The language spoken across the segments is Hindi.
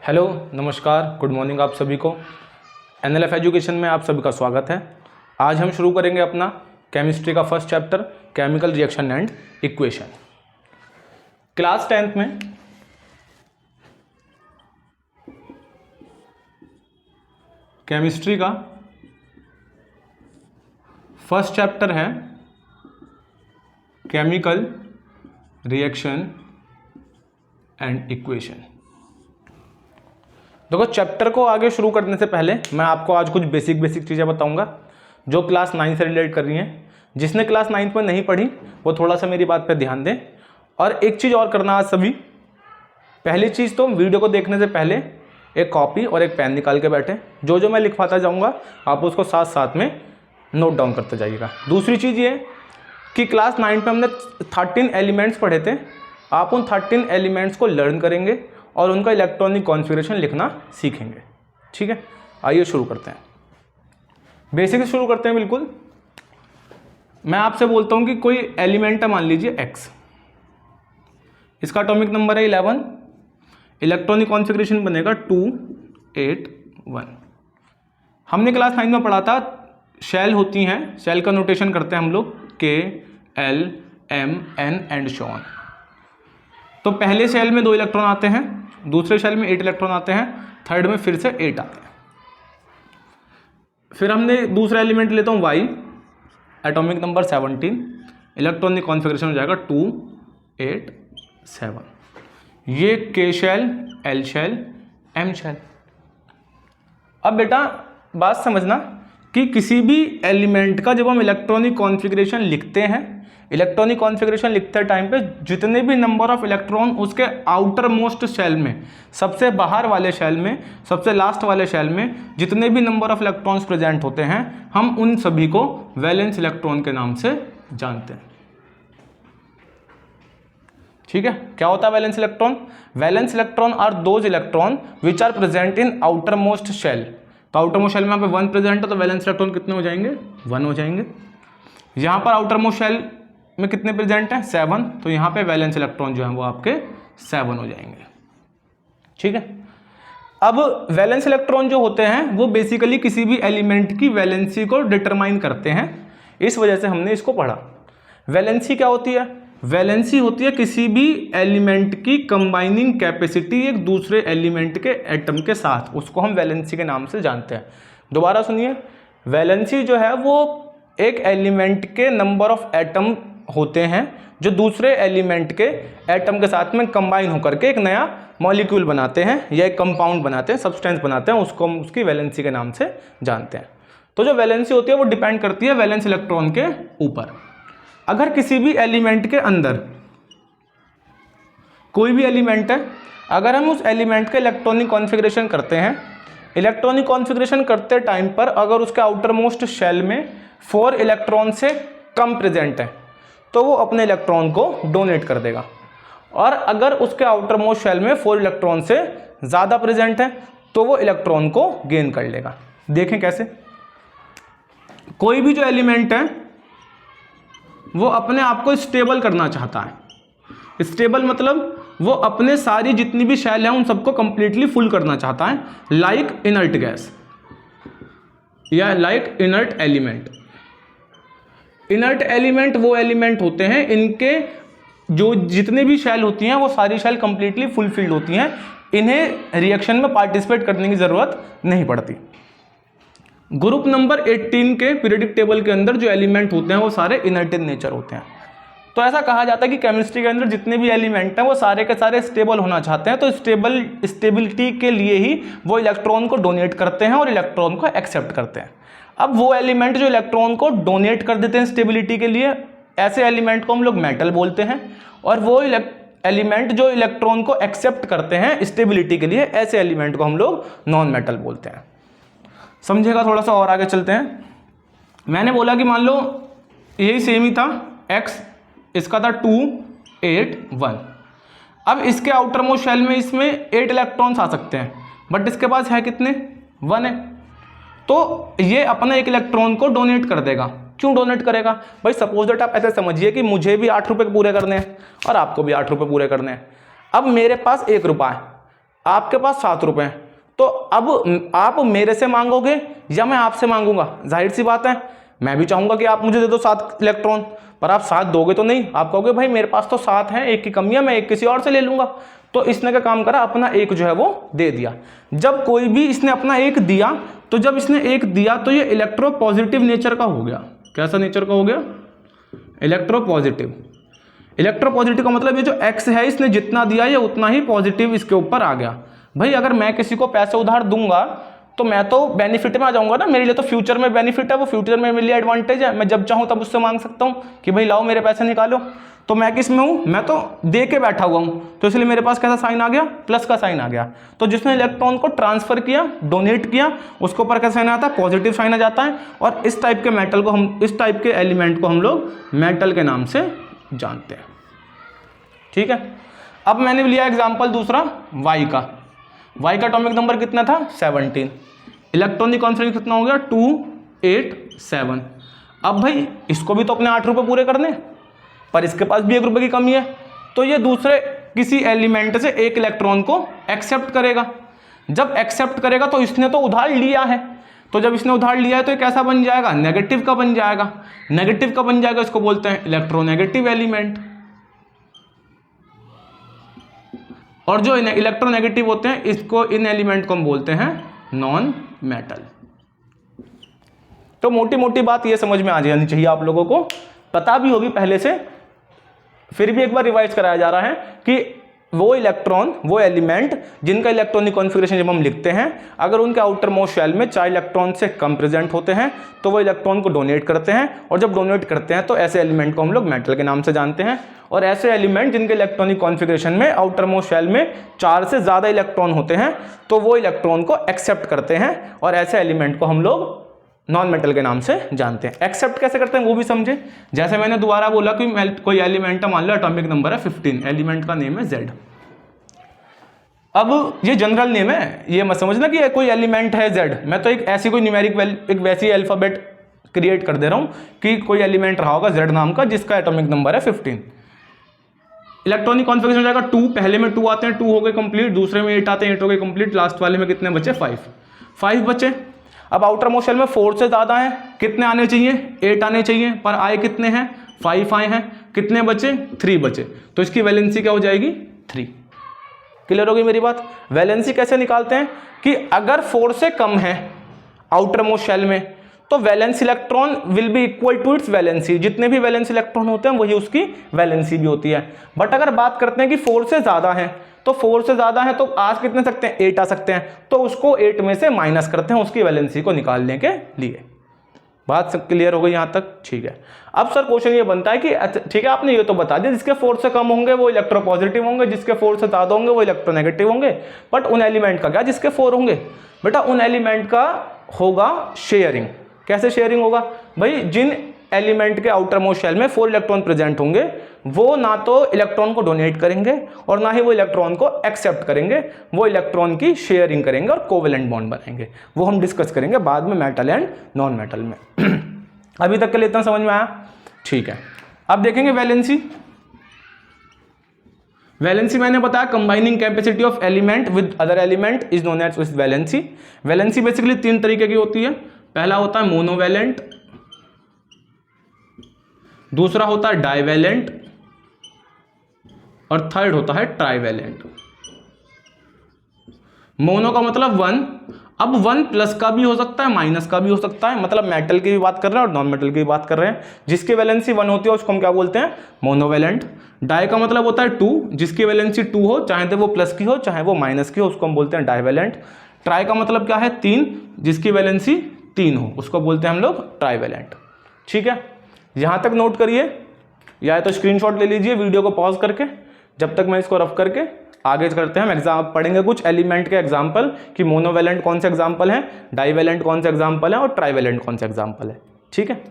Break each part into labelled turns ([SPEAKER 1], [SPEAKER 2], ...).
[SPEAKER 1] हेलो, नमस्कार, गुड मॉर्निंग आप सभी को। एनएलएफ एजुकेशन में आप सभी का स्वागत है। आज हम शुरू करेंगे अपना केमिस्ट्री का first chapter chemical reaction and equation. Class 10th में केमिस्ट्री का फर्स्ट चैप्टर है केमिकल रिएक्शन एंड इक्वेशन। देखो, चैप्टर को आगे शुरू करने से पहले मैं आपको आज कुछ बेसिक चीज़ें बताऊंगा जो क्लास 9 से रिलेट कर रही हैं। जिसने क्लास 9 में नहीं पढ़ी वो थोड़ा सा मेरी बात पे ध्यान दें। और एक चीज़ और करना आज सभी, पहली चीज़ तो वीडियो को देखने से पहले एक कॉपी और एक पेन निकाल के बैठे। जो मैं लिखवाता जाऊँगा आप उसको साथ साथ में नोट डाउन करते जाइएगा। दूसरी चीज़ ये कि क्लास 9 में हमने 13 एलिमेंट्स पढ़े थे। आप उन 13 एलिमेंट्स को लर्न करेंगे और उनका इलेक्ट्रॉनिक कॉन्फ़िगरेशन लिखना सीखेंगे। ठीक है, आइए शुरू करते हैं। बेसिक से शुरू करते हैं। बिल्कुल, मैं आपसे बोलता हूं कि कोई एलिमेंट है, मान लीजिए X, इसका एटॉमिक नंबर है 11, इलेक्ट्रॉनिक कॉन्फ़िगरेशन बनेगा 2 8 1। हमने क्लास 9 में पढ़ा था शेल होती हैं, शेल का नोटेशन करते हैं हम लोग K L M N and so on. तो पहले शेल में 2 इलेक्ट्रॉन आते हैं, दूसरे शेल में 8 इलेक्ट्रॉन आते हैं, थर्ड में फिर से 8 आते हैं। फिर हमने दूसरा एलिमेंट लेता हूँ Y, atomic number 17, electronic configuration हो जाएगा 2 8 7। ये K shell, L shell, M shell. अब बेटा बात समझना कि किसी भी एलिमेंट का जब हम इलेक्ट्रॉनिक कॉन्फ़िगरेशन लिखते हैं, इलेक्ट्रॉनिक कॉन्फ़िगरेशन लिखते टाइम पे जितने भी नंबर ऑफ इलेक्ट्रॉन उसके आउटर मोस्ट शेल में, सबसे बाहर वाले शेल में, सबसे लास्ट वाले शेल में जितने भी नंबर ऑफ इलेक्ट्रॉन्स प्रेजेंट होते हैं, हम उन सभी को वैलेंस इलेक्ट्रॉन के नाम से जानते हैं। ठीक है, क्या होता है valence electron? Valence electron are those electron which are present in outermost shell. तो आउटर मोस्ट शेल में यहाँ पे 1 प्रेजेंट है तो वैलेंस इलेक्ट्रॉन कितने हो जाएंगे? 1 हो जाएंगे। यहाँ पर आउटर मोस्ट शेल में कितने प्रेजेंट हैं? 7, तो यहाँ पे वैलेंस इलेक्ट्रॉन जो है वो आपके 7 हो जाएंगे। ठीक है, अब वैलेंस इलेक्ट्रॉन जो होते हैं वो बेसिकली किसी भी एलिमेंट की वैलेंसी को डिटरमाइन करते हैं, इस वजह से हमने इसको पढ़ा। वैलेंसी क्या होती है? वैलेंसी होती है किसी भी एलिमेंट की कंबाइनिंग कैपेसिटी एक दूसरे एलिमेंट के एटम के साथ, उसको हम वैलेंसी के नाम से जानते हैं। दोबारा सुनिए, वैलेंसी जो है वो एक एलिमेंट के नंबर ऑफ एटम होते हैं जो दूसरे एलिमेंट के एटम के साथ में कंबाइन होकर के एक नया मॉलिक्यूल बनाते हैं या एक कंपाउंड बनाते हैं, सब्सटेंस बनाते हैं, उसको हम उसकी वैलेंसी के नाम से जानते हैं। तो जो वैलेंसी होती है वो डिपेंड करती है वैलेंस इलेक्ट्रॉन के ऊपर। अगर किसी भी एलिमेंट के अंदर कोई भी एलिमेंट है, अगर हम उस एलिमेंट के इलेक्ट्रॉनिक कॉन्फ़िगरेशन करते हैं, इलेक्ट्रॉनिक कॉन्फ़िगरेशन करते टाइम पर अगर उसके आउटर मोस्ट शेल में 4 इलेक्ट्रॉन से कम प्रेजेंट है तो वो अपने इलेक्ट्रॉन को डोनेट कर देगा, और अगर उसके आउटर मोस्ट शेल में 4 इलेक्ट्रॉन से ज़्यादा प्रेजेंट है तो वो इलेक्ट्रॉन को गेन कर लेगा। देखें कैसे। कोई भी जो एलिमेंट है वो अपने आप को स्टेबल करना चाहता है। स्टेबल मतलब वो अपने सारी जितनी भी शेल हैं उन सबको कंप्लीटली फुल करना चाहता है, लाइक इनर्ट गैस या like inert element. Inert element वो एलिमेंट होते हैं इनके जो जितने भी शेल होती हैं वो सारी शेल कंप्लीटली फुलफिल्ड होती हैं, इन्हें रिएक्शन में पार्टिसिपेट करने की ज़रूरत नहीं पड़ती। ग्रुप नंबर 18 के पीरियोडिक टेबल के अंदर जो एलिमेंट होते हैं वो सारे इनर्ट इन नेचर होते हैं। तो ऐसा कहा जाता है कि केमिस्ट्री के अंदर जितने भी एलिमेंट हैं वो सारे के सारे स्टेबल होना चाहते हैं, तो स्टेबिलिटी के लिए ही वो इलेक्ट्रॉन को डोनेट करते हैं और इलेक्ट्रॉन को एक्सेप्ट करते हैं। अब वो एलिमेंट जो इलेक्ट्रॉन को डोनेट कर देते हैं स्टेबिलिटी के लिए, ऐसे एलिमेंट को हम लोग मेटल बोलते हैं, और वो एलिमेंट जो इलेक्ट्रॉन को एक्सेप्ट करते हैं स्टेबिलिटी के लिए, ऐसे एलिमेंट को हम लोग नॉन मेटल बोलते हैं। समझेगा? थोड़ा सा और आगे चलते हैं। मैंने बोला कि मान लो यही सेम ही था X, इसका था 2 8 1। अब इसके आउटर मोस्ट शेल में इसमें 8 इलेक्ट्रॉन्स आ सकते हैं, बट इसके पास है कितने? 1 है। तो ये अपना एक इलेक्ट्रॉन को डोनेट कर देगा। क्यों डोनेट करेगा भाई? सपोज दैट आप ऐसे समझिए कि मुझे भी 8 रुपये पूरे करने हैं और आपको भी 8 रुपये पूरे करने हैं। अब मेरे पास 1 रुपया है, आपके पास 7 रुपये हैं, तो अब आप मेरे से मांगोगे या मैं आपसे मांगूंगा? जाहिर सी बात है मैं भी चाहूंगा कि आप मुझे दे दो 7 इलेक्ट्रॉन, पर आप 7 दोगे तो नहीं, आप कहोगे भाई मेरे पास तो 7 हैं, एक की कमी है, मैं एक किसी और से ले लूंगा। तो इसने क्या काम करा, अपना एक जो है वो दे दिया। जब कोई भी इसने अपना एक दिया, तो जब इसने एक दिया तो ये इलेक्ट्रोपॉजिटिव नेचर का हो गया। कैसा नेचर का हो गया? इलेक्ट्रोपॉजिटिव। इलेक्ट्रोपॉजिटिव का मतलब ये जो एक्स है इसने जितना दिया ये उतना ही पॉजिटिव इसके ऊपर आ गया। भाई अगर मैं किसी को पैसे उधार दूंगा तो मैं तो बेनिफिट में आ जाऊंगा ना, मेरे लिए तो फ्यूचर में बेनिफिट है, वो फ्यूचर में मेरे लिए एडवांटेज है, मैं जब चाहूं तब उससे मांग सकता हूं कि भाई लाओ मेरे पैसे निकालो। तो मैं किस में हूं? मैं तो दे के बैठा हुआ हूं, तो इसलिए मेरे पास कैसा साइन आ गया? प्लस का साइन आ गया। तो जिसने इलेक्ट्रॉन को ट्रांसफर किया, डोनेट किया, उसके ऊपर कैसा साइन आता है? पॉजिटिव साइन आ जाता है। और इस टाइप के मेटल को हम, इस टाइप के एलिमेंट को हम लोग मेटल के नाम से जानते हैं। ठीक है, अब मैंने लिया एग्जाम्पल दूसरा वाई का। वाई का एटॉमिक नंबर कितना था? 17। इलेक्ट्रॉनिक कॉन्फिगरेशन कितना हो गया? 287। अब भाई इसको भी तो अपने 8 रुपये पूरे करने, पर इसके पास भी 1 रुपये की कमी है, तो ये दूसरे किसी एलिमेंट से एक इलेक्ट्रॉन को एक्सेप्ट करेगा। जब एक्सेप्ट करेगा तो इसने तो उधार लिया है, तो जब इसने उधार लिया है तो ये कैसा बन जाएगा? नेगेटिव का बन जाएगा। नेगेटिव का बन जाएगा, इसको बोलते हैं इलेक्ट्रोनेगेटिव एलिमेंट। और जो इलेक्ट्रोनेगेटिव होते हैं इसको, इन एलिमेंट को हम बोलते हैं नॉन मेटल। तो मोटी मोटी बात ये समझ में आ जानी चाहिए, आप लोगों को पता भी होगी पहले से, फिर भी एक बार रिवाइज कराया जा रहा है कि वो इलेक्ट्रॉन, वो एलिमेंट जिनका इलेक्ट्रॉनिक कॉन्फ़िगरेशन जब हम लिखते हैं, अगर उनके आउटर मोस्ट शेल में 4 इलेक्ट्रॉन से कम प्रेजेंट होते हैं तो वो इलेक्ट्रॉन को डोनेट करते हैं, और जब डोनेट करते हैं तो ऐसे एलिमेंट को हम लोग मेटल के नाम से जानते हैं। और ऐसे एलिमेंट जिनके इलेक्ट्रॉनिक कॉन्फ़िगरेशन में आउटर मोस्ट शेल में 4 से ज़्यादा इलेक्ट्रॉन होते हैं तो वो इलेक्ट्रॉन को एक्सेप्ट करते हैं, और ऐसे एलिमेंट को हम लोग नॉन मेटल के नाम से जानते हैं। एक्सेप्ट कैसे करते हैं वो भी समझे। जैसे मैंने दोबारा बोला कि कोई एलिमेंट है, मान लो एटॉमिक नंबर है 15, एलिमेंट का नेम है Z। अब ये जनरल नेम है, ये मत समझना कि कोई एलिमेंट है Z, मैं तो एक ऐसी कोई न्यूमेरिक एक वैसी अल्फाबेट क्रिएट कर दे रहा हूं कि कोई एलिमेंट रहा होगा Z नाम का जिसका एटॉमिक नंबर है 15। इलेक्ट्रॉनिक कॉन्फ़िगरेशन हो जाएगा 2, पहले में 2 आते हैं, 2 हो गए कंप्लीट, दूसरे में 8 आते हैं, 8 हो गए कंप्लीट, लास्ट वाले में कितने बचे? 5 बचे। अब आउटर मोस्ट शेल में 4 से ज़्यादा है, कितने आने चाहिए? 8 आने चाहिए, पर आए कितने हैं? 5 आए हैं। कितने बचे? 3 बचे, तो इसकी वैलेंसी क्या हो जाएगी? 3। क्लियर होगी मेरी बात? वैलेंसी कैसे निकालते हैं कि अगर 4 से कम है आउटर मोस्ट शेल में तो valence electron will be equal to its valency, जितने भी वैलेंस इलेक्ट्रॉन होते हैं वही उसकी वैलेंसी भी होती है। बट अगर बात करते हैं कि 4 से ज़्यादा है, तो 4 से ज़्यादा है तो आ कितने सकते हैं? 8 आ सकते हैं, तो उसको 8 में से माइनस करते हैं उसकी वैलेंसी को निकालने के लिए। बात सब क्लियर हो गई यहाँ तक? ठीक है। अब सर क्वेश्चन ये बनता है कि ठीक है आपने ये तो बता दिया जिसके 4 से कम होंगे वो इलेक्ट्रोपॉजिटिव होंगे, जिसके 4 से ज़्यादा होंगे वो इलेक्ट्रोनेगेटिव होंगे, बट उन एलिमेंट का क्या जिसके 4 होंगे? बेटा उन एलिमेंट का होगा शेयरिंग। कैसे शेयरिंग होगा? भाई जिन एलिमेंट के आउटर मोस्ट शेल में 4 इलेक्ट्रॉन प्रेजेंट होंगे वो ना तो इलेक्ट्रॉन को डोनेट करेंगे और ना ही वो इलेक्ट्रॉन को एक्सेप्ट करेंगे, वो इलेक्ट्रॉन की शेयरिंग करेंगे और कोवेलेंट बॉन्ड बनाएंगे। वो हम डिस्कस करेंगे बाद में मेटल एंड नॉन मेटल में। अभी तक के लिए इतना समझ में आया? ठीक है। अब देखेंगे वैलेंसी। वैलेंसी मैंने बताया combining capacity of element with other element is known as valency. Valency basically 3 तरीके की होती है। पहला होता है मोनोवैलेंट, दूसरा होता है डाइवैलेंट, और थर्ड होता है ट्राइवैलेंट। मोनो का मतलब 1, अब 1 प्लस का भी हो सकता है, माइनस का भी हो सकता है, मतलब मेटल की भी बात कर रहे हैं और नॉन मेटल की भी बात कर रहे हैं। जिसकी वैलेंसी 1 होती है उसको हम क्या बोलते हैं? मोनोवैलेंट। डाई का मतलब होता है 2, जिसकी वैलेंसी 2 हो, चाहे तो वो प्लस की हो चाहे वो माइनस की हो, उसको हम बोलते हैं डाइवैलेंट। ट्राई का मतलब क्या है? 3, जिसकी वैलेंसी 3 हो, उसको बोलते हैं हम लोग ट्राइवैलेंट। ठीक है, यहां तक नोट करिए, या तो स्क्रीनशॉट ले लीजिए वीडियो को पॉज करके, जब तक मैं इसको रफ करके आगे करते हैं। हम एग्जाम पढ़ेंगे कुछ एलिमेंट के एग्जाम्पल कि मोनोवैलेंट कौन से एग्जाम्पल हैं, डाइवैलेंट कौन से एग्जाम्पल हैं और ट्राइवैलेंट कौन से एग्जाम्पल है। ठीक है,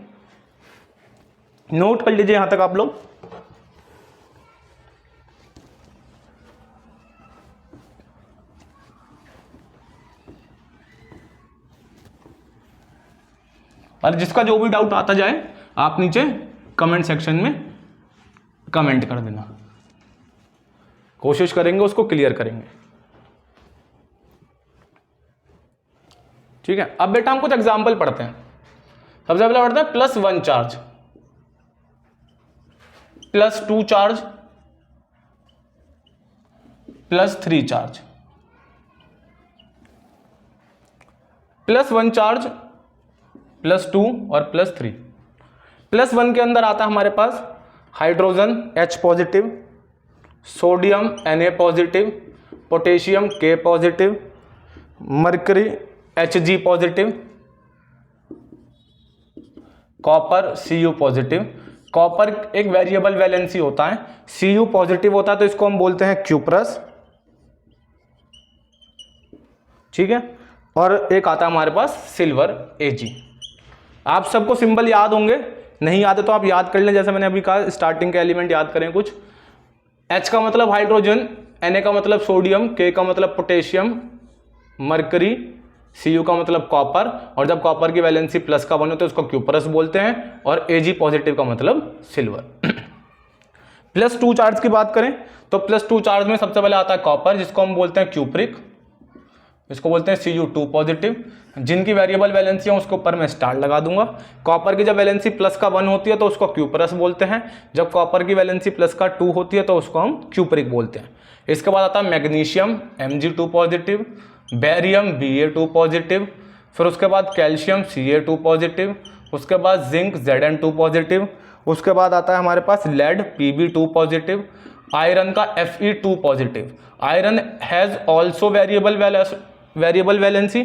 [SPEAKER 1] नोट कर लीजिए यहां तक आप लोग। और जिसका जो भी डाउट आता जाए आप नीचे कमेंट सेक्शन में कमेंट कर देना, कोशिश करेंगे उसको क्लियर करेंगे। ठीक है, अब बेटा हम कुछ एग्जाम्पल पढ़ते हैं। सबसे पहले पढ़ते हैं +1 चार्ज, +2 चार्ज, +3 चार्ज। +1 चार्ज, +2 और +3। +1 के अंदर आता है हमारे पास hydrogen H positive, sodium Na positive, potassium K positive, mercury Hg positive, copper Cu positive. Copper एक वेरिएबल वैलेंसी होता है, Cu पॉजिटिव होता है तो इसको हम बोलते हैं क्यूप्रस, ठीक है। और एक आता है हमारे पास सिल्वर Ag। आप सबको सिंबल याद होंगे, नहीं याद है तो आप याद कर लें, जैसे मैंने अभी कहा स्टार्टिंग के एलिमेंट याद करें कुछ। H का मतलब हाइड्रोजन, Na का मतलब सोडियम, K का मतलब पोटेशियम, मरकरी, Cu का मतलब कॉपर, और जब कॉपर की वैलेंसी प्लस का बने तो उसको क्यूपरस बोलते हैं, और Ag पॉजिटिव का मतलब सिल्वर। +2 चार्ज की बात करें तो +2 चार्ज में सबसे पहले आता है कॉपर, जिसको हम बोलते हैं क्यूप्रिक, इसको बोलते हैं Cu2 पॉजिटिव। जिनकी वेरिएबल वैलेंसी है उसके ऊपर मैं स्टार लगा दूंगा। कॉपर की जब वैलेंसी +1 होती है तो उसको क्यूपरस बोलते हैं, जब कॉपर की वैलेंसी +2 होती है तो उसको हम क्यूप्रिक बोलते हैं। इसके बाद आता है magnesium Mg2 positive, barium Ba2 positive, फिर उसके बाद कैल्शियम Ca2 पॉजिटिव, उसके बाद जिंक Zn2 पॉजिटिव, उसके बाद आता है हमारे पास लेड Pb2 पॉजिटिव, आयरन का Fe2 positive. Iron has also variable valency,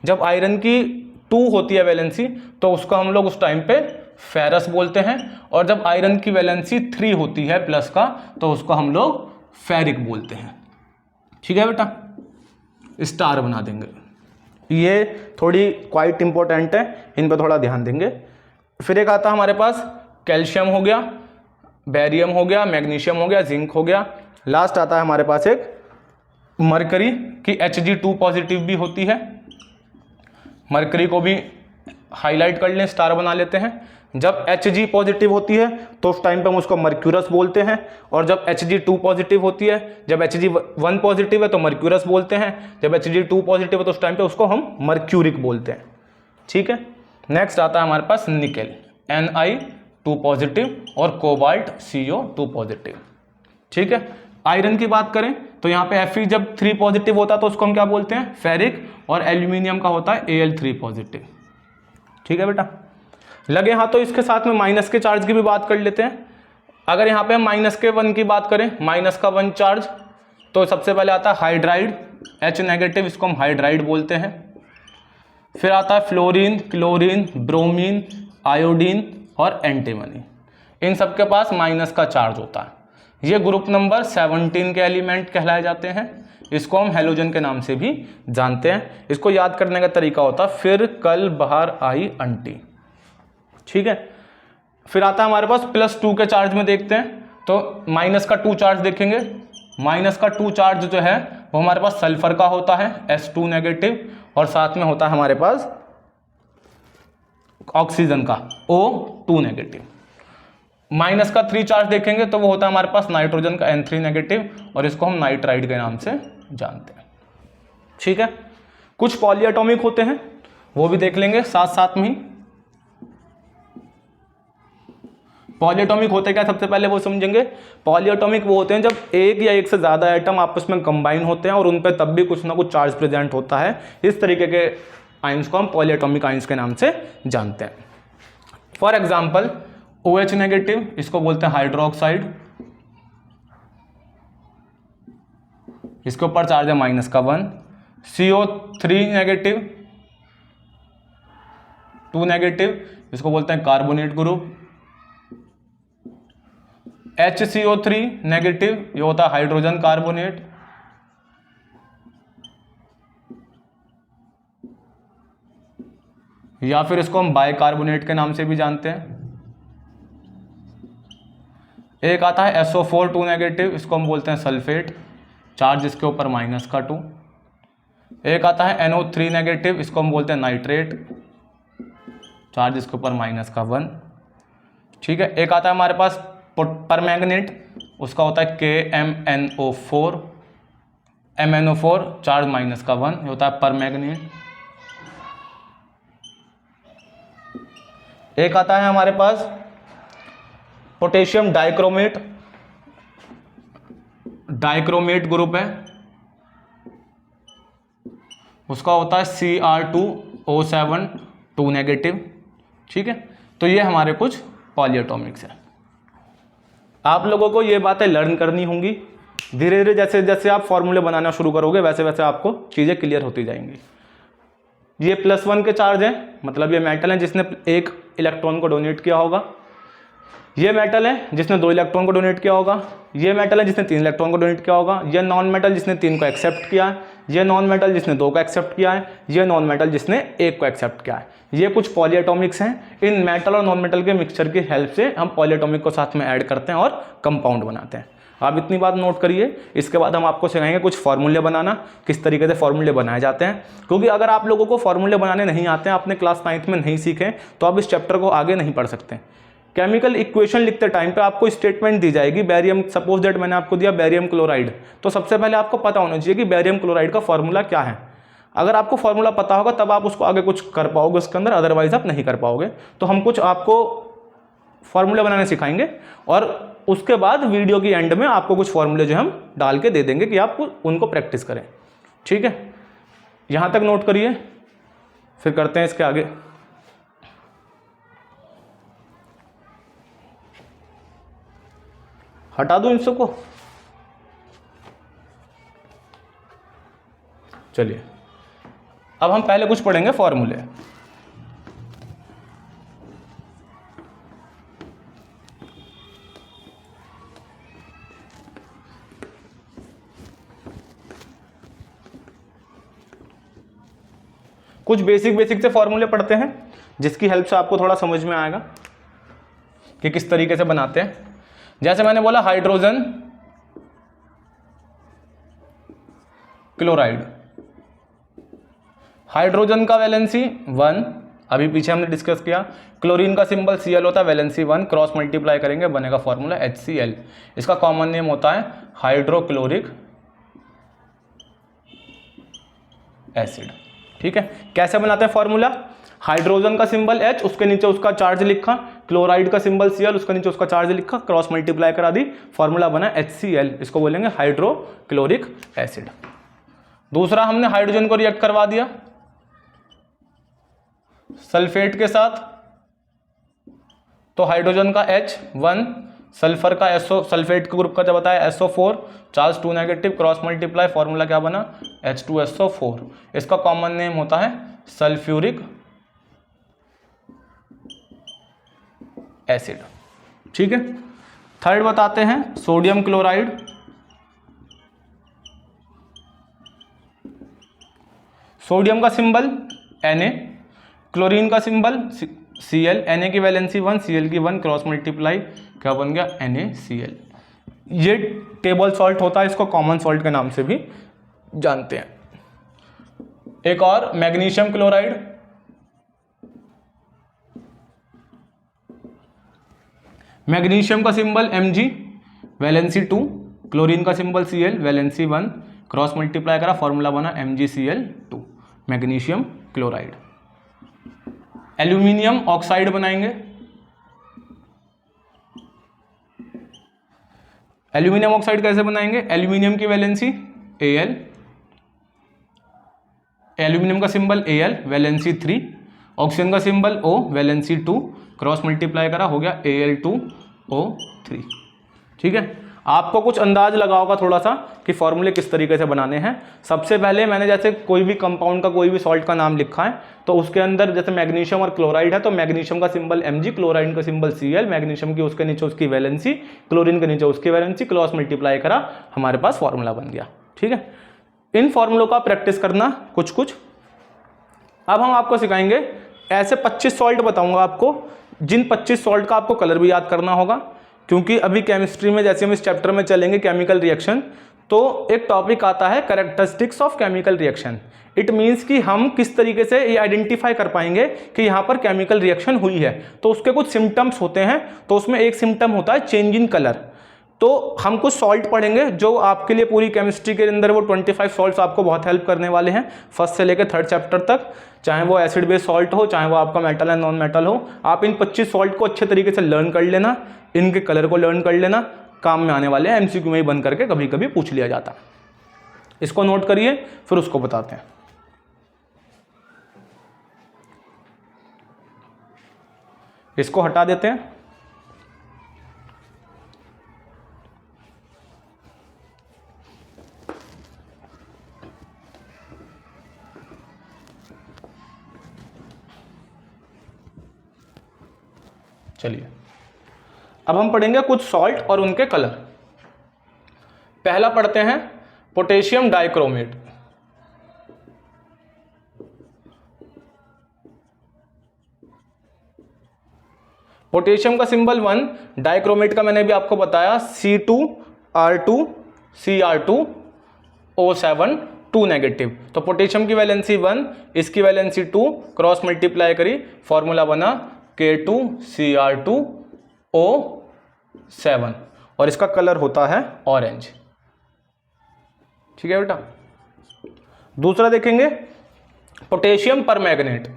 [SPEAKER 1] जब आयरन की 2 होती है वैलेंसी तो उसको हम लोग उस टाइम पे फेरस बोलते हैं, और जब आयरन की वैलेंसी 3 होती है प्लस का तो उसको हम लोग फेरिक बोलते हैं, ठीक है बेटा, स्टार बना देंगे। ये थोड़ी क्वाइट इंपॉर्टेंट है, इन पर थोड़ा ध्यान देंगे। फिर एक आता है हमारे पास कैल्शियम हो गया, बेरियम हो गया, मैग्नीशियम हो गया, जिंक हो गया। लास्ट आता है हमारे पास एक मरकरी की Hg2 पॉजिटिव भी होती है। मरकरी को भी हाईलाइट कर लें, स्टार बना लेते हैं। जब Hg पॉजिटिव होती है तो उस टाइम पे हम उसको मर्क्यूरस बोलते हैं, और जब Hg2 पॉजिटिव होती है, जब Hg1 पॉजिटिव है तो मर्क्यूरस बोलते हैं, जब Hg2 पॉजिटिव है तो उस टाइम पे उसको हम मर्क्यूरिक बोलते हैं, ठीक है। नेक्स्ट आता है हमारे पास निकेल Ni2 पॉजिटिव और कोबाल्ट CO2 पॉजिटिव, ठीक है। आयरन की बात करें तो यहाँ पे Fe जब 3 पॉजिटिव होता है तो उसको हम क्या बोलते हैं, फेरिक, और एल्यूमिनियम का होता है Al3 पॉजिटिव, ठीक है बेटा। लगे हाँ तो इसके साथ में माइनस के चार्ज की भी बात कर लेते हैं। अगर यहाँ पे हम -1 की बात करें, -1 चार्ज, तो सबसे पहले आता है हाइड्राइड H नेगेटिव, इसको हम हाइड्राइड बोलते हैं। फिर आता है फ्लोरीन, क्लोरीन, ब्रोमीन, आयोडीन और एंटीमनी, इन सबके पास माइनस का चार्ज होता है। ये ग्रुप नंबर 17 के एलिमेंट कहलाए जाते हैं। इसको हम हेलोजन के नाम से भी जानते हैं। इसको याद करने का तरीका होता है फिर कल बाहर आई अंटी, ठीक है। फिर आता है हमारे पास +2 के चार्ज में देखते हैं तो -2 चार्ज देखेंगे। -2 चार्ज जो है वो हमारे पास सल्फर का होता है S2 नेगेटिव, और साथ में होता है हमारे पास ऑक्सीजन का O2 नेगेटिव। -3 चार्ज देखेंगे तो वो होता है हमारे पास नाइट्रोजन का N3 नेगेटिव, और इसको हम नाइट्राइड के नाम से जानते हैं, ठीक है। कुछ पॉलीएटॉमिक होते हैं वो भी देख लेंगे साथ साथ में ही। पॉलीएटॉमिक होते क्या, सबसे पहले वो समझेंगे। पॉलीएटॉमिक वो होते हैं जब एक या एक से ज़्यादा एटम आपस में कंबाइन होते हैं और उन पर तब भी कुछ ना कुछ चार्ज प्रेजेंट होता है। इस तरीके के आइंस को हम पॉलीएटॉमिक आइंस के नाम से जानते हैं। फॉर एग्जाम्पल OH नेगेटिव, इसको बोलते हैं हाइड्रोक्साइड, इसके ऊपर चार्ज है -1। CO3 नेगेटिव, 2 नेगेटिव, इसको बोलते हैं कार्बोनेट ग्रुप। HCO3 नेगेटिव, ये होता है हाइड्रोजन कार्बोनेट। या फिर इसको हम बाइकार्बोनेट के नाम से भी जानते हैं। एक आता है SO4 2 नेगेटिव, इसको हम बोलते हैं सल्फेट, चार्ज इसके ऊपर -2। एक आता है NO3 नेगेटिव, इसको हम बोलते हैं नाइट्रेट, चार्ज इसके ऊपर -1, ठीक है। एक आता है हमारे पास परमैंगनेट, उसका होता है KMnO4, MnO4, चार्ज -1, ये होता है परमैंगनेट। एक आता है हमारे पास पोटेशियम डाइक्रोमेट, डाइक्रोमेट ग्रुप है, उसका होता है Cr2O7 2 नेगेटिव। ठीक है, तो ये हमारे कुछ पॉलीएटॉमिक्स है। आप लोगों को ये बातें लर्न करनी होंगी धीरे धीरे, जैसे जैसे आप फॉर्मूले बनाना शुरू करोगे वैसे वैसे आपको चीज़ें क्लियर होती जाएंगी। ये +1 के चार्ज है, मतलब ये मेटल है जिसने 1 इलेक्ट्रॉन को डोनेट किया होगा। ये मेटल है जिसने 2 इलेक्ट्रॉन को डोनेट किया होगा। ये मेटल है जिसने 3 इलेक्ट्रॉन को डोनेट किया होगा। ये नॉन मेटल जिसने 3 को एक्सेप्ट किया है। ये नॉन मेटल जिसने 2 को एक्सेप्ट किया है। ये नॉन मेटल जिसने 1 को एक्सेप्ट किया है। ये कुछ पॉलीएटॉमिक्स हैं। इन मेटल और नॉन मेटल के मिक्सचर की हेल्प से हम पॉलीएटॉमिक को साथ में ऐड करते हैं और कंपाउंड बनाते हैं। आप इतनी बात नोट करिए। इसके बाद हम आपको सिखाएंगे कुछ फार्मूले बनाना, किस तरीके से फार्मूले बनाए जाते हैं, क्योंकि अगर आप लोगों को फार्मूले बनाने नहीं आते हैं, आपने क्लास 9th में नहीं सीखे, तो आप इस चैप्टर को आगे नहीं पढ़ सकते। केमिकल इक्वेशन लिखते टाइम पे आपको स्टेटमेंट दी जाएगी, बैरियम, सपोज दैट मैंने आपको दिया बैरियम क्लोराइड, तो सबसे पहले आपको पता होना चाहिए कि बैरियम क्लोराइड का फॉर्मूला क्या है। अगर आपको फॉर्मूला पता होगा तब आप उसको आगे कुछ कर पाओगे उसके अंदर, अदरवाइज आप नहीं कर पाओगे। तो हम कुछ आपको फॉर्मूले बनाने सिखाएंगे और उसके बाद वीडियो की एंड में आपको कुछ फॉर्मूले जो हम डाल के दे देंगे कि आप उनको प्रैक्टिस करें। ठीक है, यहाँ तक नोट करिए, फिर करते हैं इसके आगे। हटा दूं इन सबको, चलिए अब हम पहले कुछ पढ़ेंगे फॉर्मूले। कुछ बेसिक से फॉर्मूले पढ़ते हैं जिसकी हेल्प से आपको थोड़ा समझ में आएगा कि किस तरीके से बनाते हैं। जैसे मैंने बोला हाइड्रोजन क्लोराइड, हाइड्रोजन का वैलेंसी 1, अभी पीछे हमने डिस्कस किया। क्लोरीन का सिंबल Cl होता है, वैलेंसी 1, क्रॉस मल्टीप्लाई करेंगे बनेगा फॉर्मूला HCl। इसका कॉमन नेम होता है हाइड्रोक्लोरिक एसिड। ठीक है, कैसे बनाते हैं फॉर्मूला? हाइड्रोजन का सिंबल H, उसके नीचे उसका चार्ज लिखा, क्लोराइड का सिंबल Cl, उसके नीचे उसका चार्ज लिखा, क्रॉस मल्टीप्लाई करा दी, फॉर्मूला बना HCl। इसको बोलेंगे हाइड्रोक्लोरिक एसिड। दूसरा, हमने हाइड्रोजन को रिएक्ट करवा दिया सल्फेट के साथ, तो हाइड्रोजन का H1, सल्फर का SO, सल्फेट के ग्रुप का जब बताया SO4, charge 2 negative, cross multiply, formula क्या बना H2SO4। इसका कॉमन नेम होता है सल्फ्यूरिक एसिड। ठीक है, थर्ड बताते हैं सोडियम क्लोराइड। सोडियम का सिंबल Na, क्लोरीन का सिंबल Cl, Na की वैलेंसी 1, Cl की 1, क्रॉस मल्टीप्लाई क्या बन गया NaCl। ये टेबल सॉल्ट होता है, इसको कॉमन सॉल्ट के नाम से भी जानते हैं। एक और मैग्नीशियम क्लोराइड, मैग्नीशियम का सिंबल Mg, वैलेंसी 2, क्लोरीन का symbol Cl, valency 1, cross multiply करा, फॉर्मूला बना MgCl2, magnesium chloride. Aluminium oxide बनाएंगे। एल्यूमिनियम ऑक्साइड कैसे बनाएंगे? एल्यूमिनियम की वैलेंसी Al, एल्यूमिनियम का सिंबल Al, वैलेंसी 3, ऑक्सीजन का symbol O, valency 2, cross multiply करा, हो गया Al2O3। ठीक है, आपको कुछ अंदाज लगा होगा थोड़ा सा कि फॉर्मूले किस तरीके से बनाने हैं। सबसे पहले मैंने जैसे कोई भी कंपाउंड का कोई भी सॉल्ट का नाम लिखा है, तो उसके अंदर जैसे मैग्नीशियम और क्लोराइड है, तो मैग्नीशियम का सिंबल Mg, क्लोराइड का सिंबल Cl, मैग्नीशियम की उसके नीचे उसकी वैलेंसी, क्लोरीन के नीचे उसकी वैलेंसी, क्रॉस मल्टीप्लाई करा, हमारे पास फॉर्मूला बन गया। ठीक है, इन फॉर्मूलों का प्रैक्टिस करना कुछ कुछ। अब हम आपको सिखाएंगे, ऐसे 25 सॉल्ट बताऊंगा आपको, जिन 25 सॉल्ट का आपको कलर भी याद करना होगा, क्योंकि अभी केमिस्ट्री में जैसे हम इस चैप्टर में चलेंगे केमिकल रिएक्शन, तो एक टॉपिक आता है characteristics of chemical reaction. It means कि हम किस तरीके से ये आइडेंटिफाई कर पाएंगे कि यहाँ पर केमिकल रिएक्शन हुई है। तो उसके कुछ सिम्टम्स होते हैं, तो उसमें एक सिम्टम होता है चेंज इन कलर। तो हम कुछ सॉल्ट पढ़ेंगे जो आपके लिए पूरी केमिस्ट्री के अंदर वो 25 सॉल्ट्स आपको बहुत हेल्प करने वाले हैं फर्स्ट से लेकर थर्ड चैप्टर तक, चाहे वो एसिड बेस सॉल्ट हो, चाहे वो आपका मेटल एंड नॉन मेटल हो। आप इन 25 सॉल्ट को अच्छे तरीके से लर्न कर लेना, इनके कलर को लर्न कर लेना, काम में आने वाले हैं, एमसीक्यू में ही बन करके कभी कभी पूछ लिया जाता। इसको नोट करिए, फिर उसको बताते हैं। इसको हटा देते हैं। चलिए अब हम पढ़ेंगे कुछ सॉल्ट और उनके कलर। पहला पढ़ते हैं पोटेशियम डाइक्रोमेट। पोटेशियम का सिंबल 1, डाइक्रोमेट का मैंने भी आपको बताया C2R2 Cr2O7 2 नेगेटिव। तो पोटेशियम की वैलेंसी 1, इसकी वैलेंसी 2, क्रॉस मल्टीप्लाई करी, फॉर्मूला बना K2Cr2O7 और इसका कलर होता है ऑरेंज। ठीक है बेटा। दूसरा देखेंगे पोटेशियम परमैंगनेट।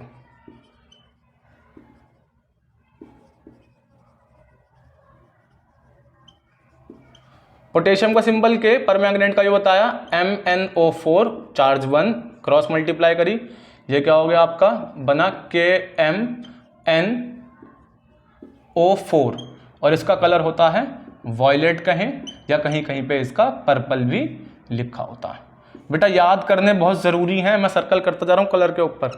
[SPEAKER 1] पोटेशियम का सिंबल के, परमैंगनेट का जो बताया MnO4 चार्ज 1, क्रॉस मल्टीप्लाई करी, ये क्या हो गया आपका, बना KMnO4 और इसका कलर होता है वॉयलेट कहें या कहीं कहीं पे इसका पर्पल भी लिखा होता है। बेटा याद करने बहुत ज़रूरी है, मैं सर्कल करता जा रहा हूँ कलर के ऊपर।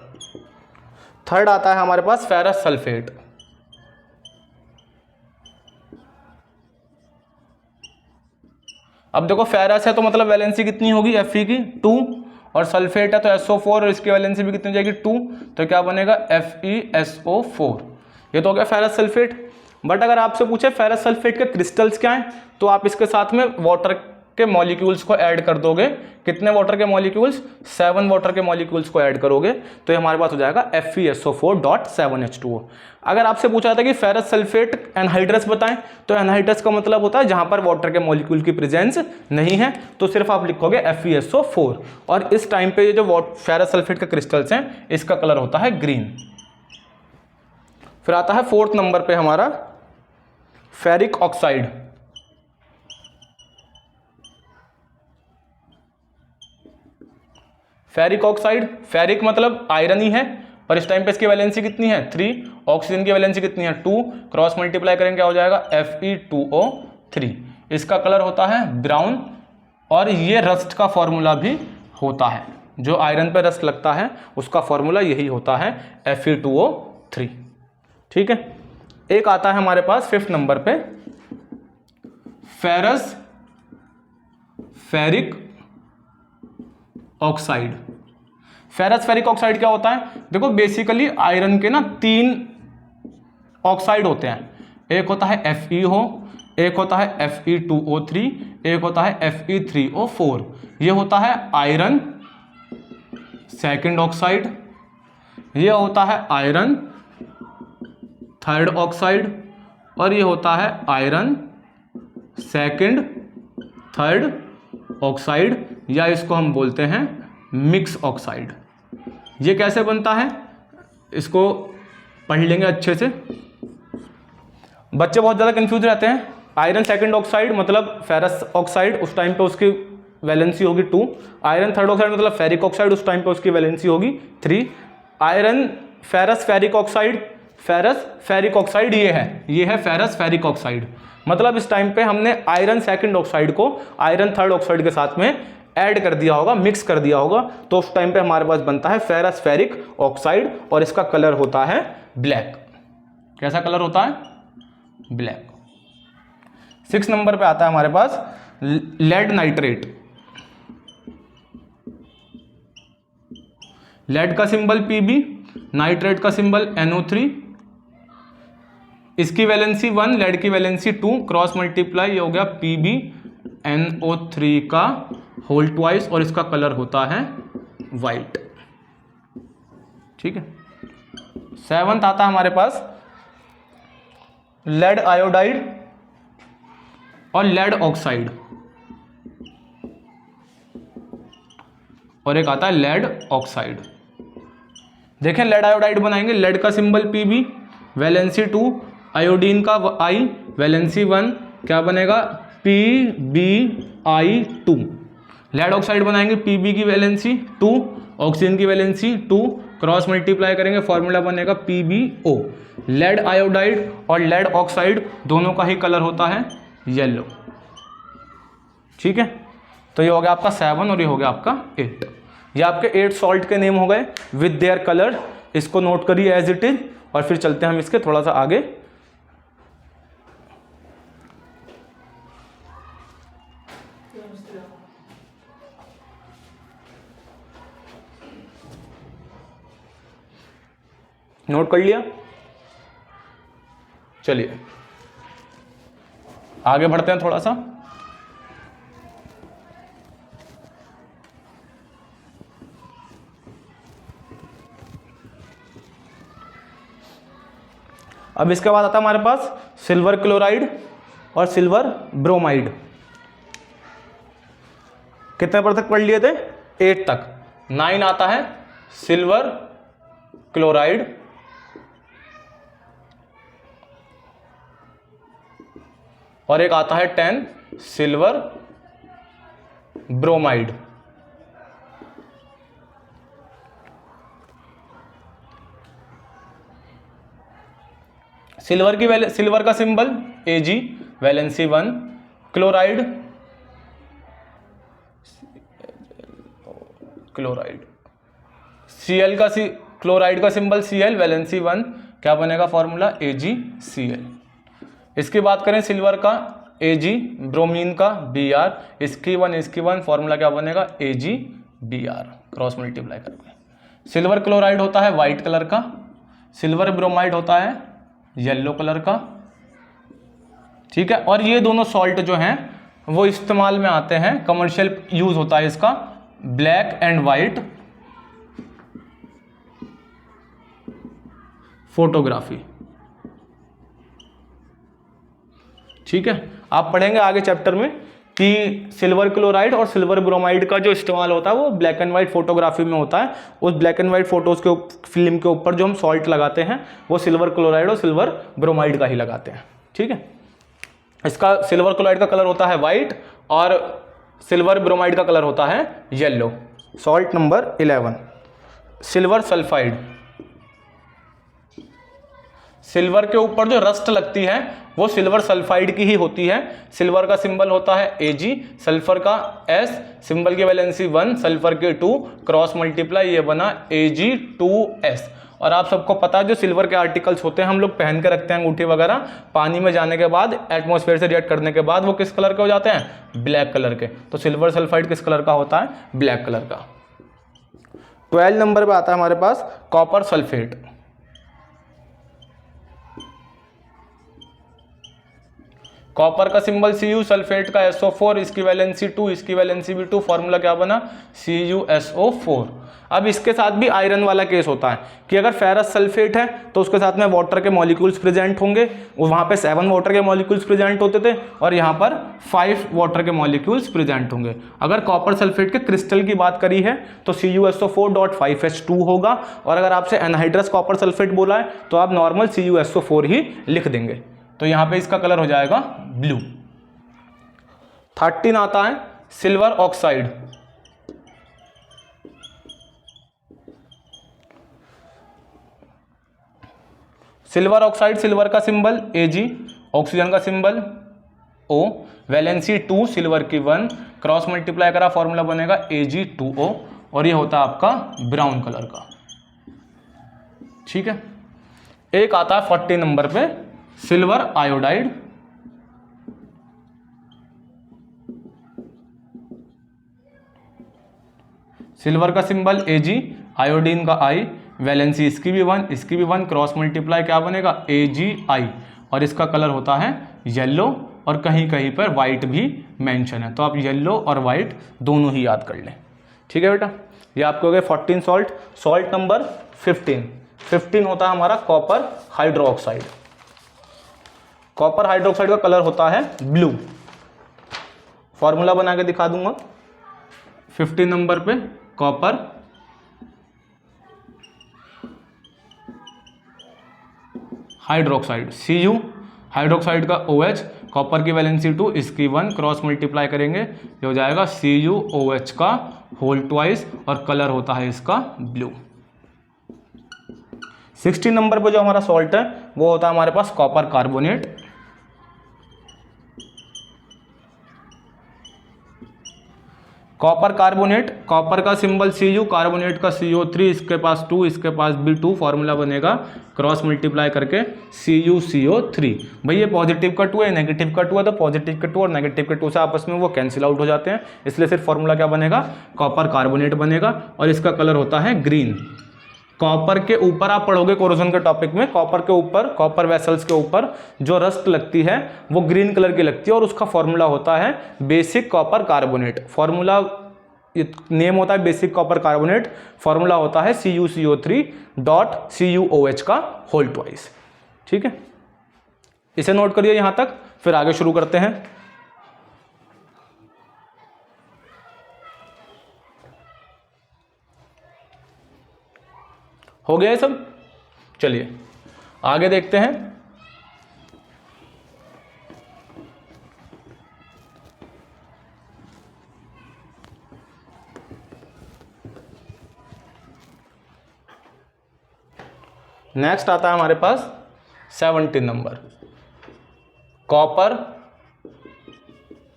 [SPEAKER 1] थर्ड आता है हमारे पास फेरस सल्फेट। अब देखो फेरस है तो मतलब वैलेंसी कितनी होगी Fe की 2, और सल्फेट है तो SO4 और इसकी वैलेंसी भी कितनी हो जाएगी 2, तो क्या बनेगा FeSO4। ये तो हो गया फेरस सल्फेट। बट अगर आपसे पूछे फेरस सल्फेट के क्रिस्टल्स क्या हैं, तो आप इसके साथ में वाटर के मॉलिक्यूल्स को ऐड कर दोगे। कितने वाटर के मॉलिक्यूल्स, 7 वाटर के मॉलिक्यूल्स को ऐड करोगे तो ये हमारे पास हो जाएगा FeSO4.7H2O। अगर आपसे पूछा जाता है कि फेरस सल्फेट एनहाइड्रस बताएं, तो एनहाइड्रस का मतलब होता है जहां पर वाटर के मॉलिक्यूल की प्रेजेंस नहीं है, तो सिर्फ आप लिखोगे FeSO4। और इस टाइम पे ये जो फेरस सल्फेट के क्रिस्टल्स हैं इसका कलर होता है ग्रीन। फिर आता है 4th नंबर पे हमारा ferric oxide. Ferric oxide, ferric मतलब आयरन ही है, पर इस टाइम पे इसकी वैलेंसी कितनी है 3, ऑक्सीजन की वैलेंसी कितनी है 2, क्रॉस मल्टीप्लाई करेंगे क्या हो जाएगा Fe2O3। इसका कलर होता है ब्राउन और ये रस्ट का फॉर्मूला भी होता है, जो आयरन पे रस्ट लगता है उसका फॉर्मूला यही होता है Fe2O3। ठीक है। एक आता है हमारे पास 5th नंबर पे ferrous ferric oxide. Ferrous ferric oxide क्या होता है, देखो बेसिकली आयरन के ना 3 ऑक्साइड होते हैं, एक होता है FeO, एक होता है Fe2O3, एक होता है Fe3O4। ये होता है आयरन सेकंड ऑक्साइड, ये होता है आयरन थर्ड ऑक्साइड, और ये होता है आयरन सेकंड थर्ड ऑक्साइड, या इसको हम बोलते हैं मिक्स ऑक्साइड। ये कैसे बनता है इसको पढ़ लेंगे अच्छे से। बच्चे बहुत ज़्यादा कंफ्यूज रहते हैं। आयरन सेकंड ऑक्साइड मतलब फेरस ऑक्साइड, उस टाइम पे उसकी वैलेंसी होगी 2। आयरन थर्ड ऑक्साइड मतलब फेरिक ऑक्साइड, उस टाइम पे उसकी वैलेंसी होगी 3। Iron ferrous ferric oxide, ferrous ferric oxide ये है फेरस फेरिक ऑक्साइड। मतलब इस टाइम पे हमने आयरन सेकंड ऑक्साइड को आयरन थर्ड ऑक्साइड के साथ में ऐड कर दिया होगा, मिक्स कर दिया होगा, तो उस टाइम पे हमारे पास बनता है फेरस फेरिक ऑक्साइड और इसका कलर होता है ब्लैक। कैसा कलर होता है, ब्लैक। 6 नंबर पे आता है हमारे पास लेड नाइट्रेट। लेड का सिंबल Pb, नाइट्रेट का सिंबल NO3, इसकी वैलेंसी 1, लेड की वैलेंसी 2, क्रॉस मल्टीप्लाई, ये हो गया PbNO3 का होल ट्वाइस और इसका कलर होता है वाइट। ठीक है। 7th आता है हमारे पास लेड आयोडाइड। और लेड ऑक्साइड, और एक आता है लेड ऑक्साइड। देखें लेड आयोडाइड बनाएंगे, लेड का सिंबल Pb, वैलेंसी 2, आयोडीन का I, वैलेंसी 1, क्या बनेगा PbI2। लेड ऑक्साइड बनाएंगे, Pb की वैलेंसी 2, ऑक्सीजन की वैलेंसी 2, क्रॉस मल्टीप्लाई करेंगे, फॉर्मूला बनेगा PbO। लेड आयोडाइड और लेड ऑक्साइड दोनों का ही कलर होता है येलो। ठीक है, तो ये हो गया आपका 7 और ये हो गया आपका 8। ये आपके 8 सॉल्ट के नेम हो गए विद देयर कलर। इसको नोट करिए एज इट इज, और फिर चलते हैं हम इसके थोड़ा सा आगे। नोट कर लिया, चलिए आगे बढ़ते हैं थोड़ा सा। अब इसके बाद आता है हमारे पास सिल्वर क्लोराइड और सिल्वर ब्रोमाइड। कितने पर तक पढ़ लिए थे? 8 तक। 9 आता है सिल्वर क्लोराइड और एक आता है 10 सिल्वर ब्रोमाइड। सिल्वर का symbol Ag, valency 1, chloride Cl का क्लोराइड का सिंबल Cl, वैलेंसी 1, क्या बनेगा फॉर्मूला AgCl। इसकी बात करें सिल्वर का Ag, ब्रोमीन का Br, इसकी 1 फॉर्मूला क्या बनेगा AgBr, क्रॉस मल्टीप्लाई करके। सिल्वर क्लोराइड होता है वाइट कलर का, सिल्वर ब्रोमाइड होता है येलो कलर का। ठीक है, और ये दोनों सॉल्ट जो हैं वो इस्तेमाल में आते हैं, कमर्शियल यूज होता है इसका ब्लैक एंड वाइट फोटोग्राफी। ठीक है, आप पढ़ेंगे आगे चैप्टर में कि सिल्वर क्लोराइड और सिल्वर ब्रोमाइड का जो इस्तेमाल होता है वो ब्लैक एंड वाइट फोटोग्राफी में होता है। उस ब्लैक एंड वाइट फोटोज के फिल्म के ऊपर जो हम सॉल्ट लगाते हैं वो सिल्वर क्लोराइड और सिल्वर ब्रोमाइड का ही लगाते हैं। ठीक है, इसका सिल्वर क्लोराइड का कलर होता है वाइट और सिल्वर ब्रोमाइड का कलर होता है yellow. Salt number 11 silver sulphide. Silver के ऊपर जो रस्ट लगती है वो सिल्वर सल्फाइड की ही होती है। सिल्वर का सिंबल होता है Ag, सल्फर का S, सिंबल की वैलेंसी 1, सल्फर के 2, क्रॉस मल्टीप्लाई, ये बना Ag2S। और आप सबको पता है जो सिल्वर के आर्टिकल्स होते हैं हम लोग पहन के रखते हैं अंगूठी वगैरह, पानी में जाने के बाद एटमॉस्फेयर से रिएक्ट करने के बाद वो किस कलर के हो जाते हैं? ब्लैक कलर के। तो सिल्वर सल्फाइड किस कलर का होता है? ब्लैक कलर का। 12 नंबर पे आता है हमारे पास कॉपर सल्फेट। कॉपर का सिंबल Cu, सल्फेट का SO4, इसकी वैलेंसी 2, इसकी वैलेंसी भी 2, फॉर्मूला क्या बना CuSO4। अब इसके साथ भी आयरन वाला केस होता है कि अगर फेरस सल्फेट है तो उसके साथ में वाटर के मॉलिक्यूल्स प्रेजेंट होंगे। वहाँ पे 7 वाटर के मॉलिक्यूल्स प्रेजेंट होते थे और यहाँ पर 5 वाटर के मॉलिक्यूल्स प्रेजेंट होंगे। अगर कॉपर सल्फेट के क्रिस्टल की बात करी है तो CuSO4.5H2 होगा, और अगर आपसे एनहाइड्रस कॉपर सल्फेट बोला है तो आप नॉर्मल CuSO4 ही लिख देंगे। तो यहाँ पे इसका कलर हो जाएगा ब्लू। 13 आता है silver oxide. Silver oxide, silver का सिंबल Ag, ऑक्सीजन का सिंबल O, वैलेंसी 2, सिल्वर की 1, क्रॉस मल्टीप्लाई करा, फॉर्मूला बनेगा Ag2O, और ये होता है आपका ब्राउन कलर का। ठीक है, एक आता है 40 नंबर पे सिल्वर आयोडाइड। सिल्वर का सिंबल Ag, आयोडीन का I, वैलेंसी इसकी भी 1, इसकी भी 1, क्रॉस मल्टीप्लाई क्या बनेगा AgI, और इसका कलर होता है येलो, और कहीं कहीं पर वाइट भी मेंशन है। तो आप येलो और वाइट दोनों ही याद कर लें। ठीक है बेटा, ये आपके हो गए 14 सॉल्ट। सॉल्ट नंबर 15 होता है हमारा कॉपर हाइड्रोक्साइड। कॉपर हाइड्रोक्साइड का कलर होता है ब्लू। फॉर्मूला बना के दिखा दूंगा। 15 नंबर पे कॉपर हाइड्रोक्साइड Cu, हाइड्रोक्साइड का OH, कॉपर की वैलेंसी 2, इसकी 1, क्रॉस मल्टीप्लाई करेंगे ये हो जाएगा CuOH का होल ट्वाइस और कलर होता है इसका ब्लू। 16 नंबर पे जो हमारा सॉल्ट है वो होता है हमारे पास copper carbonate. Copper carbonate, copper का सिंबल Cu, कार्बोनेट का CO3, इसके पास 2, इसके पास भी 2, फॉर्मूला बनेगा क्रॉस मल्टीप्लाई करके CuCO3। भाई ये पॉजिटिव का 2 है, नेगेटिव का 2 है, तो पॉजिटिव का 2 और नेगेटिव के 2 से आपस में वो कैंसिल आउट हो जाते हैं, इसलिए सिर्फ फॉर्मूला क्या बनेगा, कॉपर कार्बोनेट बनेगा और इसका कलर होता है ग्रीन। कॉपर के ऊपर आप पढ़ोगे कोरोजन के टॉपिक में, कॉपर के ऊपर, कॉपर वेसल्स के ऊपर जो रस्ट लगती है वो ग्रीन कलर की लगती है और उसका फॉर्मूला होता है basic copper carbonate. Formula name होता है बेसिक कॉपर कार्बोनेट, फॉर्मूला होता है CuCO3.CuOH का होल ट्वाइस। ठीक है, इसे नोट करिए यहां तक, फिर आगे शुरू करते हैं। हो गया ये सब, चलिए आगे देखते हैं। नेक्स्ट आता है हमारे पास 17 नंबर, कॉपर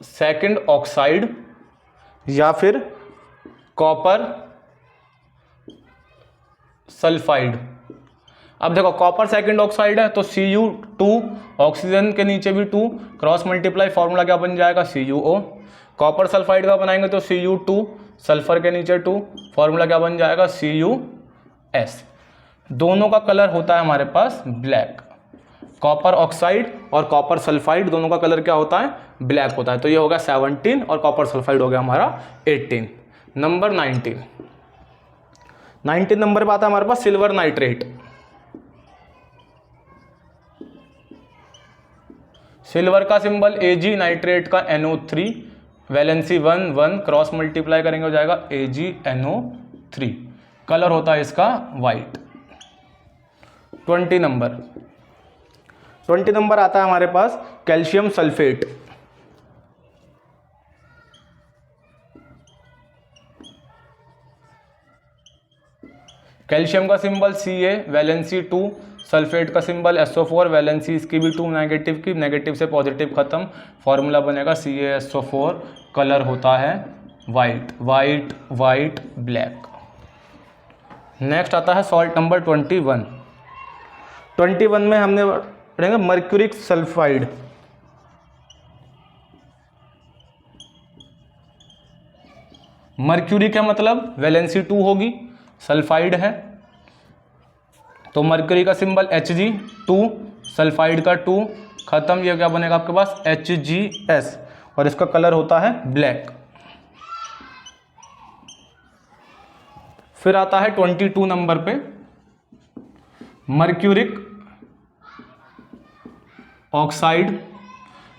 [SPEAKER 1] सेकंड ऑक्साइड या फिर कॉपर सल्फाइड। अब देखो कॉपर सेकंड ऑक्साइड है तो Cu2, ऑक्सीजन के नीचे भी 2, क्रॉस मल्टीप्लाई, फॉर्मूला क्या बन जाएगा CuO। कॉपर सल्फाइड का बनाएंगे तो Cu2, सल्फर के नीचे 2, फॉर्मूला क्या बन जाएगा CuS। दोनों का कलर होता है हमारे पास ब्लैक। कॉपर ऑक्साइड और कॉपर सल्फाइड दोनों का कलर क्या होता है, ब्लैक होता है। तो ये होगा 17 और कॉपर सल्फाइड हो गया हमारा 18। नंबर 19 नंबर पे आता है हमारे पास सिल्वर नाइट्रेट। सिल्वर का सिंबल Ag, नाइट्रेट का NO3, वैलेंसी 1 1, क्रॉस मल्टीप्लाई करेंगे हो जाएगा AgNO3, कलर होता है इसका वाइट। 20 नंबर आता है हमारे पास कैल्शियम सल्फेट। कैल्शियम का सिंबल Ca, वैलेंसी 2, सल्फेट का सिंबल SO4, वैलेंसी इसकी भी 2, नेगेटिव की, नेगेटिव से पॉजिटिव खत्म, फॉर्मूला बनेगा CaSO4, कलर होता है white white white black. Next आता है सॉल्ट नंबर 21 में हमने पढ़ेंगे मर्क्यूरिक सल्फाइड। मर्क्यूरिक है मतलब वैलेंसी 2 होगी, सल्फाइड है तो मर्क्यूरी का सिंबल Hg2, सल्फाइड का 2, खत्म, ये क्या बनेगा आपके पास HgS और इसका कलर होता है ब्लैक। फिर आता है 22 नंबर पे मर्क्यूरिक ऑक्साइड।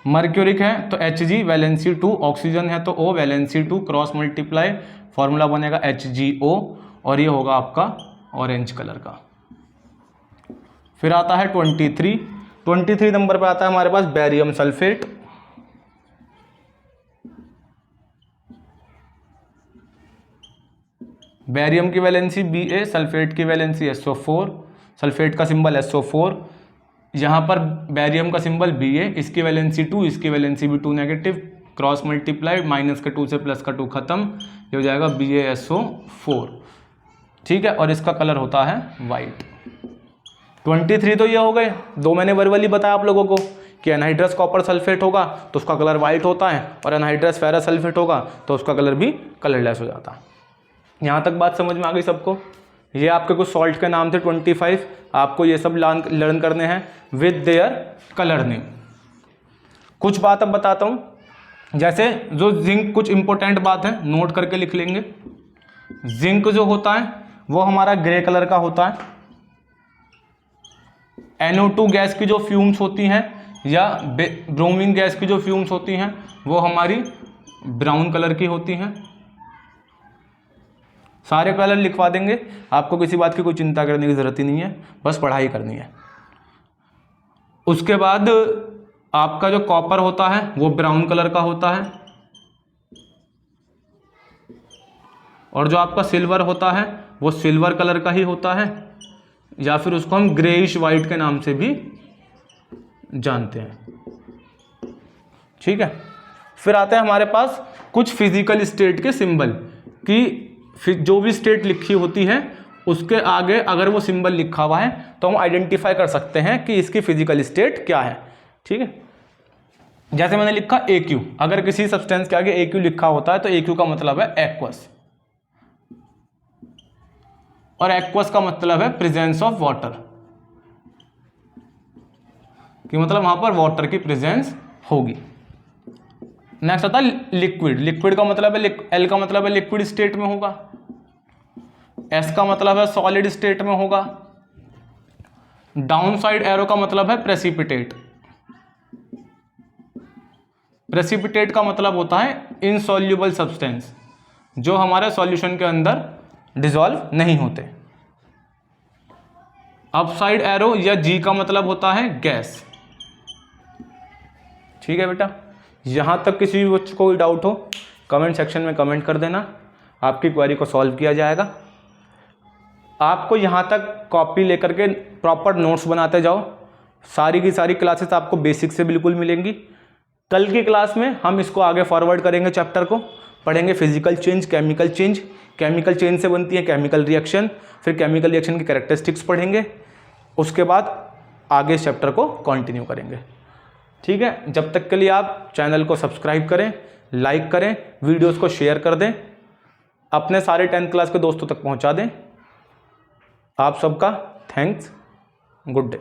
[SPEAKER 1] मर्क्यूरिक है तो Hg, वैलेंसी 2, ऑक्सीजन है तो O, valency 2, cross multiply, formula बनेगा HgO और ये होगा आपका ऑरेंज कलर का। फिर आता है 23 नंबर पे आता है हमारे पास बैरियम सल्फेट। बैरियम की वैलेंसी Ba, सल्फेट की वैलेंसी SO4, सल्फेट का सिंबल SO4, यहाँ पर बैरियम का सिंबल Ba, इसकी वैलेंसी 2, इसकी वैलेंसी भी 2, नेगेटिव, क्रॉस मल्टीप्लाई, माइनस का 2 से प्लस का 2 खत्म, ये हो जाएगा BaSO4। ठीक है, और इसका कलर होता है वाइट। 23 तो ये हो गए, दो मैंने वर्बली बताया आप लोगों को कि एनहाइड्रस कॉपर सल्फेट होगा तो उसका कलर वाइट होता है और एनहाइड्रस फेरस सल्फेट होगा तो उसका कलर भी कलरलेस हो जाता है। यहाँ तक बात समझ में आ गई सबको? ये आपके कुछ सॉल्ट के नाम थे 25, आपको ये सब लर्न करने हैं विद देयर कलर नेम। कुछ बात अब बताता हूँ, जैसे जो जिंक, कुछ इंपॉर्टेंट बात है नोट करके लिख लेंगे। जिंक जो होता है वो हमारा ग्रे कलर का होता है। NO2 गैस की जो फ्यूम्स होती हैं या ब्रोमीन गैस की जो फ्यूम्स होती हैं वो हमारी ब्राउन कलर की होती हैं। सारे कलर लिखवा देंगे, आपको किसी बात की कोई चिंता करने की ज़रूरत ही नहीं है, बस पढ़ाई करनी है। उसके बाद आपका जो कॉपर होता है वो ब्राउन कलर का होता है, और जो आपका सिल्वर होता है वो सिल्वर कलर का ही होता है, या फिर उसको हम ग्रेइश वाइट के नाम से भी जानते हैं। ठीक है, फिर आते हैं हमारे पास कुछ फिजिकल स्टेट के सिंबल, कि जो भी स्टेट लिखी होती है उसके आगे अगर वो सिंबल लिखा हुआ है तो हम आइडेंटिफाई कर सकते हैं कि इसकी फिजिकल स्टेट क्या है। ठीक है, जैसे मैंने लिखा AQ, अगर किसी सब्सटेंस के आगे AQ लिखा होता है तो AQ का मतलब है एक्वस, और एक्वस का मतलब है प्रेजेंस ऑफ वाटर, कि मतलब वहां पर वाटर की प्रेजेंस होगी। नेक्स्ट आता है लिक्विड। लिक्विड का मतलब है L का मतलब है लिक्विड स्टेट में होगा, S का मतलब है सॉलिड स्टेट में होगा, डाउन साइड एरो का मतलब है प्रेसिपिटेट। प्रेसिपिटेट का मतलब होता है इनसॉल्युबल सब्सटेंस, जो हमारे सॉल्यूशन के अंदर डिसॉल्व नहीं होते। अपसाइड एरो या G का मतलब होता है गैस। ठीक है बेटा, यहां तक किसी भी बच्चे को कोई डाउट हो कमेंट सेक्शन में कमेंट कर देना, आपकी क्वेरी को सॉल्व किया जाएगा। आपको यहां तक कॉपी लेकर के प्रॉपर नोट्स बनाते जाओ, सारी की सारी क्लासेस आपको बेसिक से बिल्कुल मिलेंगी। कल की क्लास में हम इसको आगे फॉरवर्ड करेंगे, चैप्टर को पढ़ेंगे physical change, chemical change. Chemical change से बनती है केमिकल रिएक्शन, फिर केमिकल रिएक्शन की कैरेक्टरिस्टिक्स पढ़ेंगे, उसके बाद आगे इस चैप्टर को कंटिन्यू करेंगे। ठीक है, जब तक के लिए आप चैनल को सब्सक्राइब करें, लाइक करें, वीडियोस को शेयर कर दें, अपने सारे 10th क्लास के दोस्तों तक पहुंचा दें। आप सबका थैंक्स, गुड डे।